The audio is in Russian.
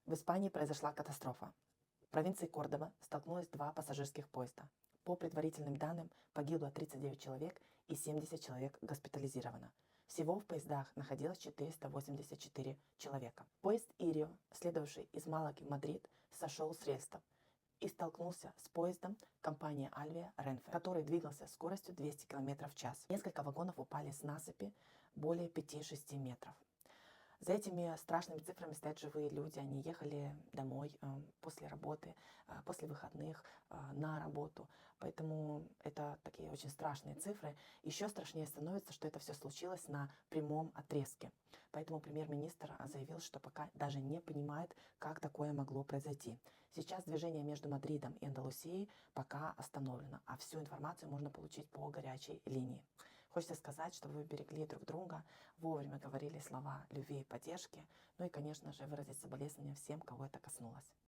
В Испании произошла катастрофа. В провинции Кордоба столкнулось два пассажирских поезда. По предварительным данным, погибло 39 человек и 70 человек госпитализировано. Всего в поездах находилось 484 человека. Поезд Ирио, следовавший из Малаги в Мадрид, сошел с рельсов и столкнулся с поездом компании Альвия Ренфе, который двигался с скоростью 200 км в час. Несколько вагонов упали с насыпи более 5-6 метров. За этими страшными цифрами стоят живые люди. Они ехали домой после работы, после выходных на работу. Поэтому это такие очень страшные цифры. Еще страшнее становится, что это все случилось на прямом отрезке. Поэтому премьер-министр заявил, что пока даже не понимает, как такое могло произойти. Сейчас движение между Мадридом и Андалусией пока остановлено, а всю информацию можно получить по горячей линии. Хочется сказать, чтобы вы берегли друг друга, вовремя говорили слова любви и поддержки, ну и, конечно же, выразить соболезнования всем, кого это коснулось.